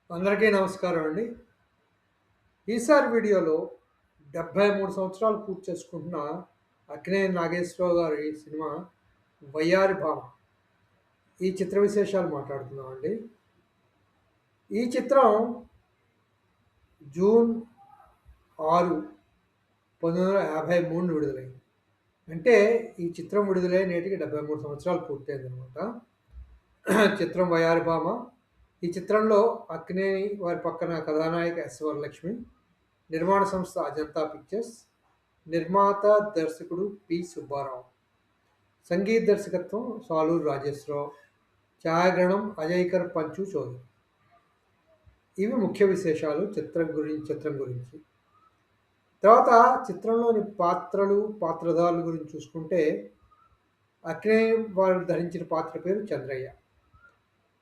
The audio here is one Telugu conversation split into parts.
అందరికీ నమస్కారం అండి. ఈసారి వీడియోలో 73 సంవత్సరాలు పూర్తి చేసుకుంటున్న అక్కినేని నాగేశ్వరరావు గారి సినిమా 'వయ్యారి భామ' ఈ చిత్ర విశేషాలు మాట్లాడుకుందామండి. ఈ చిత్రం జూన్ 6, 1953 విడుదలైంది. అంటే ఈ చిత్రం విడుదలై నేటికి 73 సంవత్సరాలు పూర్తయిందనమాట. చిత్రం 'వయ్యారి భామ'. ఈ చిత్రంలో అక్కినేని వారి పక్కన కథానాయిక ఎస్. వరలక్ష్మి, నిర్మాణ సంస్థ అజంతా పిక్చర్స్, నిర్మాత, దర్శకుడు పి. సుబ్బారావు, సంగీత దర్శకత్వం సాలూరు రాజేశ్వరరావు, ఛాయాగ్రహణం అజయ్కర్ పంచు చౌదరి. ఇవి ముఖ్య విశేషాలు చిత్రం గురించి. తర్వాత చిత్రంలోని పాత్రలు, పాత్రధారుల గురించి చూసుకుంటే అక్కినేని వారు ధరించిన పాత్ర పేరు చంద్రయ్య,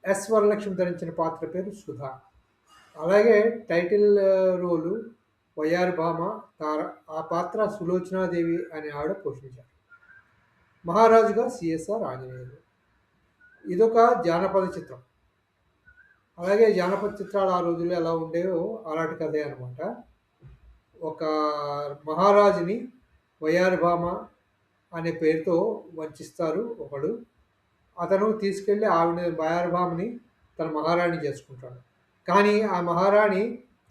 ఎస్. వరలక్ష్మి ధరించిన పాత్ర పేరు సుధా. అలాగే టైటిల్ రోలు వయ్యారి భామ తార, ఆ పాత్ర సులోచనాదేవి అనే ఆవిడ పోషించారు. మహారాజుగా సిఎస్ఆర్ ఆంజనేయులు. ఇదొక జానపద చిత్రం. అలాగే జానపద చిత్రాలు ఆ రోజుల్లో ఎలా ఉండేవో అలాంటి కథే అనమాట. ఒక మహారాజుని వయ్యారి భామ అనే పేరుతో వంచిస్తారు ఒకడు. అతను తీసుకెళ్ళి వయ్యారి భామని తన మహారాణి చేసుకుంటాడు. కానీ ఆ మహారాణి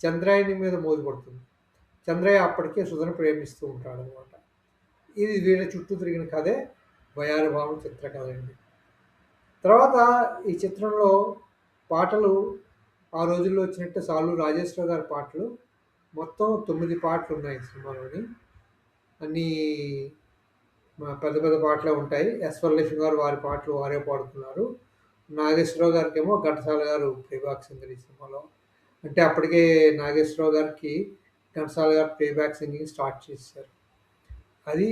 చంద్రయ్యని మీద మోజుపడుతుంది. చంద్రయ్య అప్పటికే సుధను ప్రేమిస్తూ ఉంటాడనమాట. ఇది వీళ్ళ చుట్టూ తిరిగిన కథే వయ్యారి భామ చిత్ర కథ అండి. తర్వాత ఈ చిత్రంలో పాటలు ఆ రోజుల్లో వచ్చినట్టు సాలూరు రాజేశ్వరరావు గారి పాటలు మొత్తం 9 పాటలు ఉన్నాయి ఈ సినిమాలోని. అన్నీ పెద్ద పెద్ద పాటలే ఉంటాయి. ఎస్. వరలక్ష్మి గారు వారి పాటలు వారే పాడుతున్నారు. నాగేశ్వరరావు గారికేమో ఘంటసాల గారు ప్లేబ్యాక్ సింగర్ ఈ సినిమాలో. అంటే అప్పటికే నాగేశ్వరరావు గారికి ఘంటసాల గారు ప్లేబ్యాక్ సింగింగ్ స్టార్ట్ చేశారు. అది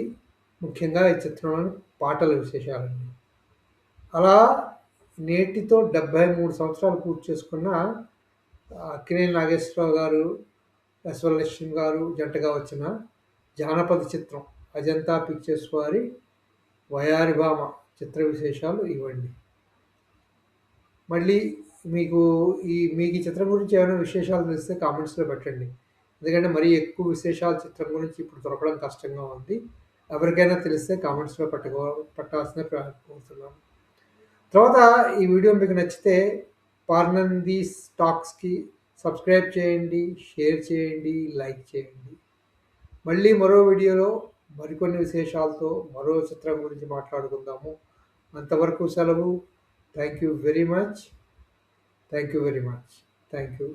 ముఖ్యంగా ఈ చిత్రంలోని పాటల విశేషాలండి. అలా నేటితో 73 సంవత్సరాలు పూర్తి చేసుకున్న అక్కినేని నాగేశ్వరరావు గారు, ఎస్. వరలక్ష్మి గారు జంటగా వచ్చిన జానపద చిత్రం అజంతా పిక్చర్స్ వారి 'వయ్యారి భామ' చిత్ర విశేషాలు ఇవ్వండి. మళ్ళీ మీకు ఈ చిత్రం గురించి ఏమైనా విశేషాలు తెలిస్తే కామెంట్స్‌లో పెట్టండి. ఎందుకంటే మరీ ఎక్కువ విశేషాలు చిత్రం గురించి ఇప్పుడు దొరకడం కష్టంగా ఉంది. ఎవరికైనా తెలిస్తే కామెంట్స్‌లో పెట్టాల్సిందిగా కోరుతున్నాను. తర్వాత ఈ వీడియో మీకు నచ్చితే పార్నందీస్ టాక్స్‌కి సబ్స్క్రైబ్ చేయండి, షేర్ చేయండి, లైక్ చేయండి. మళ్ళీ మరో వీడియోలో మరికొన్ని విశేషాలతో మరో చిత్రం గురించి మాట్లాడుకుందాము. అంతవరకు సెలవు. Thank you very much. Thank you very much. Thank you.